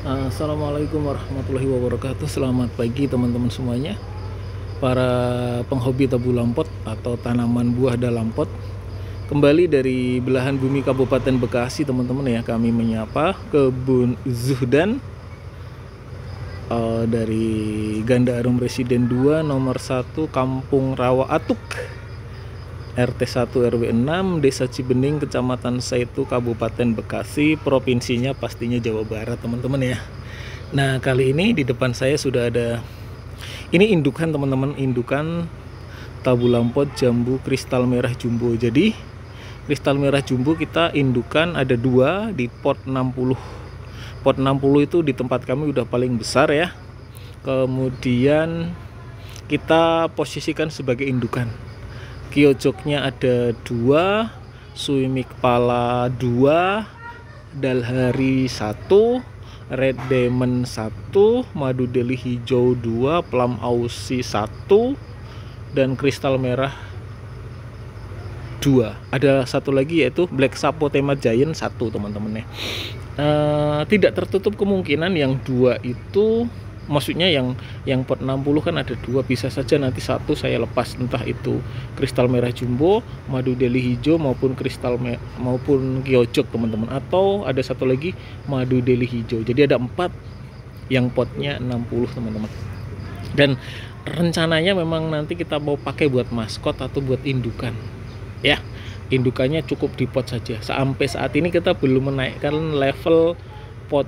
Assalamualaikum warahmatullahi wabarakatuh. Selamat pagi teman-teman semuanya, para penghobi tabu lampot atau tanaman buah dalam pot. Kembali dari belahan bumi Kabupaten Bekasi teman-teman ya, kami menyapa Kebun Zuhdan dari Ganda Arum Residen 2 nomor 1 Kampung Rawa Atuk, RT 1 RW 6 Desa Cibening, Kecamatan Saitu, Kabupaten Bekasi, provinsinya pastinya Jawa Barat teman-teman ya. Nah, kali ini di depan saya sudah ada, ini indukan teman-teman, indukan tabu lampot jambu kristal merah jumbo. Jadi kristal merah jumbo kita indukan ada 2 di pot 60. Pot 60 itu di tempat kami udah paling besar ya. Kemudian kita posisikan sebagai indukan. Kiojoknya ada 2, suimi kepala 2, dalhari 1, red diamond 1, madu deli hijau 2, plum aussie 1, dan kristal merah 2. Ada satu lagi yaitu black sapotema giant 1 teman-teman ya. Tidak tertutup kemungkinan yang 2 itu, maksudnya yang pot 60 kan ada 2, bisa saja nanti 1 saya lepas, entah itu kristal merah jumbo, madu deli hijau maupun maupun kiojok teman-teman, atau ada satu lagi madu deli hijau. Jadi ada 4 yang potnya 60 teman-teman. Dan rencananya memang nanti kita mau pakai buat maskot atau buat indukan ya. Indukannya cukup di pot saja. Sampai saat ini kita belum menaikkan level pot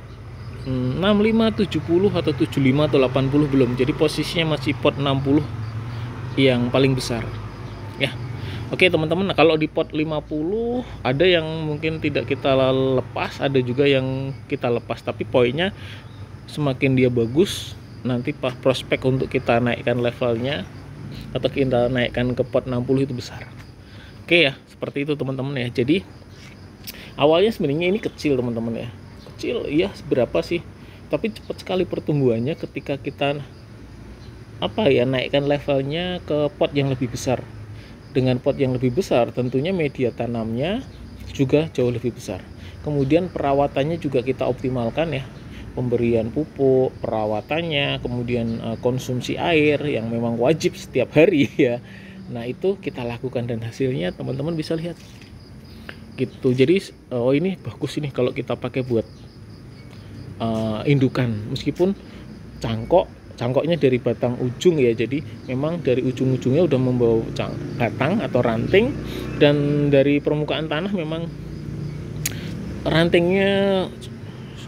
65, 70 atau 75 atau 80 belum. Jadi posisinya masih pot 60 yang paling besar ya. Oke teman-teman, nah, kalau di pot 50 ada yang mungkin tidak kita lepas, ada juga yang kita lepas. Tapi poinnya semakin dia bagus, nanti pas prospek untuk kita naikkan levelnya atau kita naikkan ke pot 60 itu besar. Oke ya, seperti itu teman-teman ya. Jadi awalnya sebenarnya ini kecil teman-teman ya. Kecil iya, seberapa sih? Tapi cepat sekali pertumbuhannya ketika kita naikkan levelnya ke pot yang lebih besar. Dengan pot yang lebih besar tentunya media tanamnya juga jauh lebih besar. Kemudian perawatannya juga kita optimalkan ya. Pemberian pupuk, perawatannya, kemudian konsumsi air yang memang wajib setiap hari ya. Nah itu kita lakukan dan hasilnya teman-teman bisa lihat gitu. Jadi ini bagus ini kalau kita pakai buat indukan, meskipun cangkoknya dari batang ujung ya. Jadi memang dari ujung-ujungnya udah membawa batang atau ranting, dan dari permukaan tanah memang rantingnya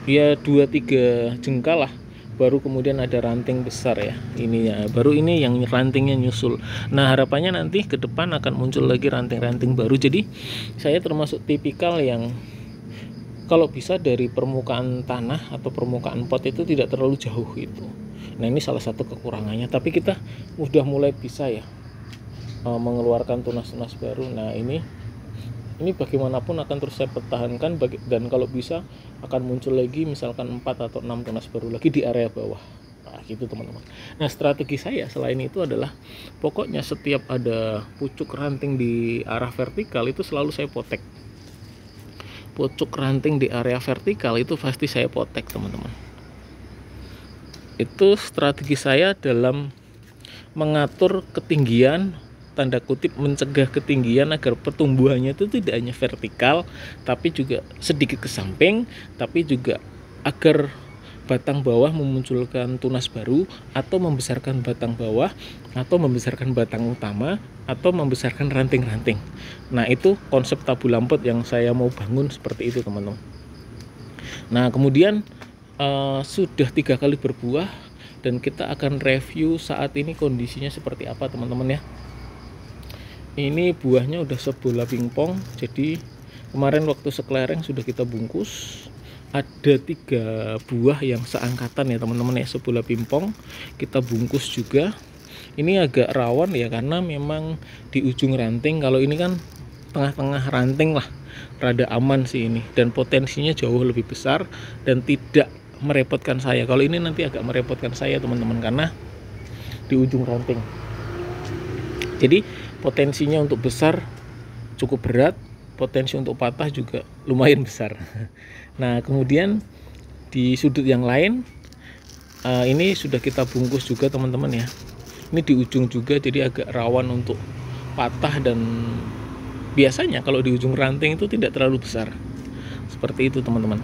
ya 2-3 jengkal lah, baru kemudian ada ranting besar ya. Ini ya, baru ini yang rantingnya nyusul. Nah harapannya nanti ke depan akan muncul lagi ranting-ranting baru. Jadi saya termasuk tipikal yang kalau bisa dari permukaan tanah atau permukaan pot itu tidak terlalu jauh gitu. Nah ini salah satu kekurangannya, tapi kita udah mulai bisa ya mengeluarkan tunas-tunas baru. Nah ini bagaimanapun akan terus saya pertahankan, dan kalau bisa akan muncul lagi misalkan 4 atau 6 tunas baru lagi di area bawah. Nah gitu teman-teman. Nah strategi saya selain itu adalah pokoknya setiap ada pucuk ranting di arah vertikal itu selalu saya potek. Pucuk ranting di area vertikal itu pasti saya potek teman-teman. Itu strategi saya dalam mengatur ketinggian, tanda kutip mencegah ketinggian, agar pertumbuhannya itu tidak hanya vertikal tapi juga sedikit ke samping, tapi juga agar batang bawah memunculkan tunas baru, atau membesarkan batang bawah, atau membesarkan batang utama, atau membesarkan ranting-ranting. Nah itu konsep tabu lampot yang saya mau bangun seperti itu teman-teman. Nah kemudian sudah 3 kali berbuah, dan kita akan review saat ini kondisinya seperti apa teman-teman ya. Ini buahnya udah sebola pingpong. Jadi kemarin waktu seklereng sudah kita bungkus. Ada 3 buah yang seangkatan ya teman-teman ya, sebola pingpong kita bungkus juga. Ini agak rawan ya karena memang di ujung ranting. Kalau ini kan tengah-tengah ranting lah, rada aman sih ini, dan potensinya jauh lebih besar dan tidak merepotkan saya. Kalau ini nanti agak merepotkan saya teman-teman karena di ujung ranting. Jadi potensinya untuk besar cukup berat, potensi untuk patah juga lumayan besar. Nah kemudian di sudut yang lain ini sudah kita bungkus juga teman-teman ya. Ini di ujung juga, jadi agak rawan untuk patah, dan biasanya kalau di ujung ranting itu tidak terlalu besar. Seperti itu teman-teman.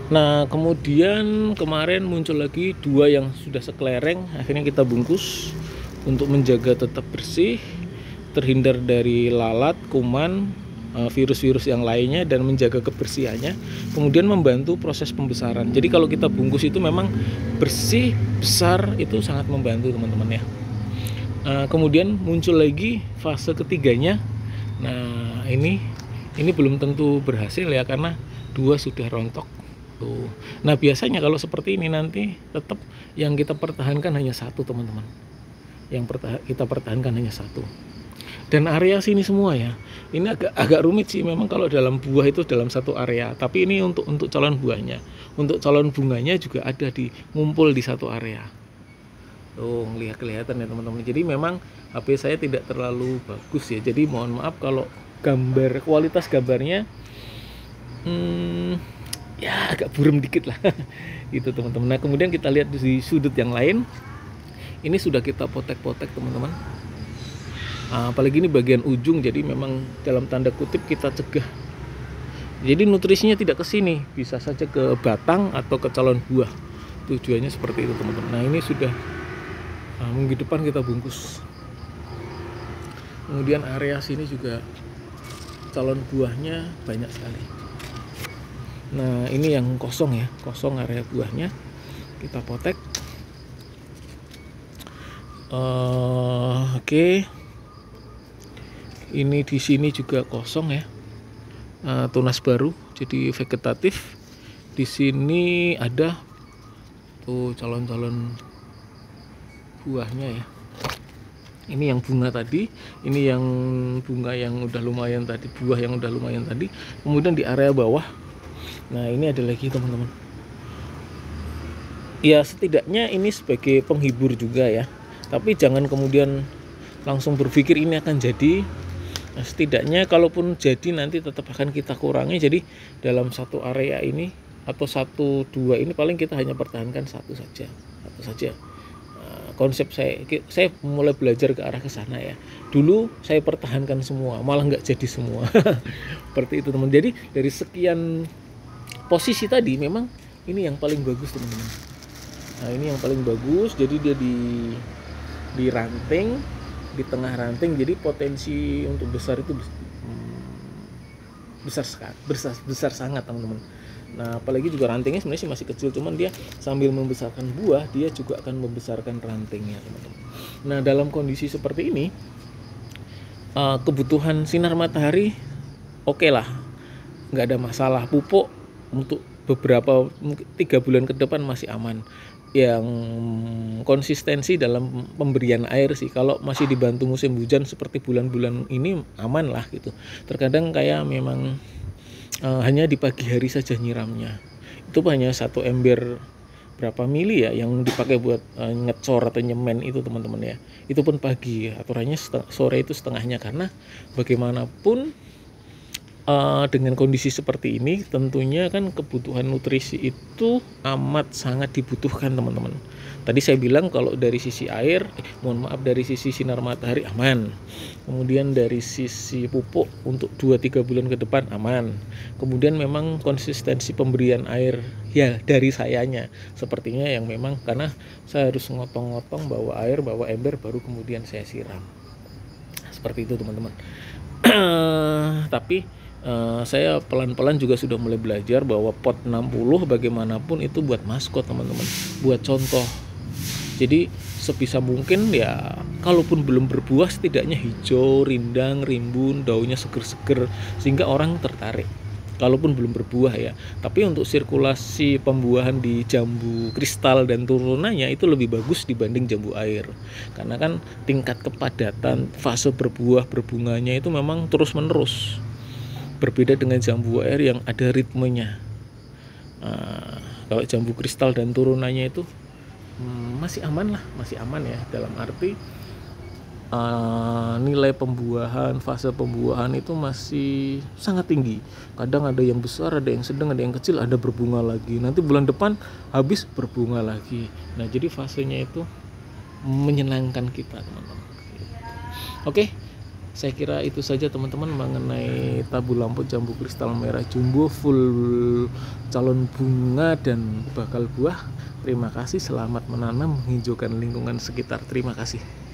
Nah kemudian kemarin muncul lagi 2 yang sudah sekelereng, akhirnya kita bungkus untuk menjaga tetap bersih, terhindar dari lalat, kuman, virus-virus yang lainnya, dan menjaga kebersihannya, kemudian membantu proses pembesaran. Jadi kalau kita bungkus itu memang bersih, besar, itu sangat membantu teman-teman ya. Kemudian muncul lagi fase ketiganya. Nah ini belum tentu berhasil ya, karena 2 sudah rontok tuh. Nah biasanya kalau seperti ini nanti tetap yang kita pertahankan hanya 1 teman-teman. Yang kita pertahankan hanya 1. Dan area sini semua ya, ini agak rumit sih memang kalau dalam buah itu dalam satu area. Tapi ini untuk calon buahnya, untuk calon bunganya juga ada di ngumpul di satu area. Tuh kelihatan ya teman-teman. Jadi memang HP saya tidak terlalu bagus ya. Jadi mohon maaf kalau kualitas gambarnya ya agak buram dikit lah. Gitu teman-teman. Nah kemudian kita lihat di sudut yang lain. Ini sudah kita potek-potek teman-teman. Apalagi ini bagian ujung, jadi memang dalam tanda kutip kita cegah. Jadi nutrisinya tidak ke sini, bisa saja ke batang atau ke calon buah. Tujuannya seperti itu teman-teman. Nah ini sudah minggu depan kita bungkus. Kemudian area sini juga calon buahnya banyak sekali. Nah ini yang kosong ya, kosong area buahnya, kita potek. Oke. Ini di sini juga kosong ya, tunas baru, jadi vegetatif. Di sini ada tuh calon-calon buahnya ya. Ini yang bunga tadi, ini yang bunga yang udah lumayan tadi, buah yang udah lumayan tadi. Kemudian di area bawah, nah ini ada lagi teman-teman. Ya setidaknya ini sebagai penghibur juga ya. Tapi jangan kemudian langsung berpikir ini akan jadi. Nah, setidaknya kalaupun jadi nanti tetap akan kita kurangi. Jadi dalam satu area ini atau 1-2 ini paling kita hanya pertahankan satu saja. Konsep saya mulai belajar ke arah ke sana ya. Dulu saya pertahankan semua, malah nggak jadi semua. Seperti itu teman. Jadi dari sekian posisi tadi memang ini yang paling bagus teman-teman. Nah ini yang paling bagus. Jadi dia di ranting, di tengah ranting, jadi potensi untuk besar itu besar sangat teman-teman. Nah apalagi juga rantingnya sebenarnya masih kecil, cuman dia sambil membesarkan buah dia juga akan membesarkan rantingnya teman-teman. Nah dalam kondisi seperti ini kebutuhan sinar matahari oke lah, nggak ada masalah. Pupuk untuk beberapa mungkin 3 bulan ke depan masih aman. Yang konsistensi dalam pemberian air sih, kalau masih dibantu musim hujan seperti bulan-bulan ini aman lah gitu. Terkadang kayak memang hanya di pagi hari saja nyiramnya, itu hanya 1 ember berapa mili ya yang dipakai buat ngecor atau nyemen itu teman-teman ya. Itu pun pagi, aturannya sore itu setengahnya, karena bagaimanapun dengan kondisi seperti ini tentunya kan kebutuhan nutrisi itu amat sangat dibutuhkan teman-teman. Tadi saya bilang kalau dari sisi air, dari sisi sinar matahari aman. Kemudian dari sisi pupuk untuk 2-3 bulan ke depan aman. Kemudian memang konsistensi pemberian air ya dari sayanya sepertinya yang memang, karena saya harus ngotong-ngotong bawa air, bawa ember, baru kemudian saya siram. Seperti itu teman-teman. Tapi saya pelan-pelan juga sudah mulai belajar bahwa pot 60 bagaimanapun itu buat maskot teman-teman, buat contoh. Jadi sebisa mungkin ya kalaupun belum berbuah setidaknya hijau, rindang, rimbun, daunnya seger-seger sehingga orang tertarik. Kalaupun belum berbuah ya, tapi untuk sirkulasi pembuahan di jambu kristal dan turunannya itu lebih bagus dibanding jambu air, karena kan tingkat kepadatan fase berbuah berbunganya itu memang terus-menerus. Berbeda dengan jambu air yang ada ritmenya. Kalau jambu kristal dan turunannya itu masih aman lah, masih aman ya, dalam arti nilai pembuahan, fase pembuahan itu masih sangat tinggi. Kadang ada yang besar, ada yang sedang, ada yang kecil, ada berbunga lagi. Nanti bulan depan habis berbunga lagi. Nah, jadi fasenya itu menyenangkan kita, teman-teman. Oke, saya kira itu saja teman-teman mengenai tabu lampot jambu kristal merah jumbo full calon bunga dan bakal buah. Terima kasih, selamat menanam, menghijaukan lingkungan sekitar. Terima kasih.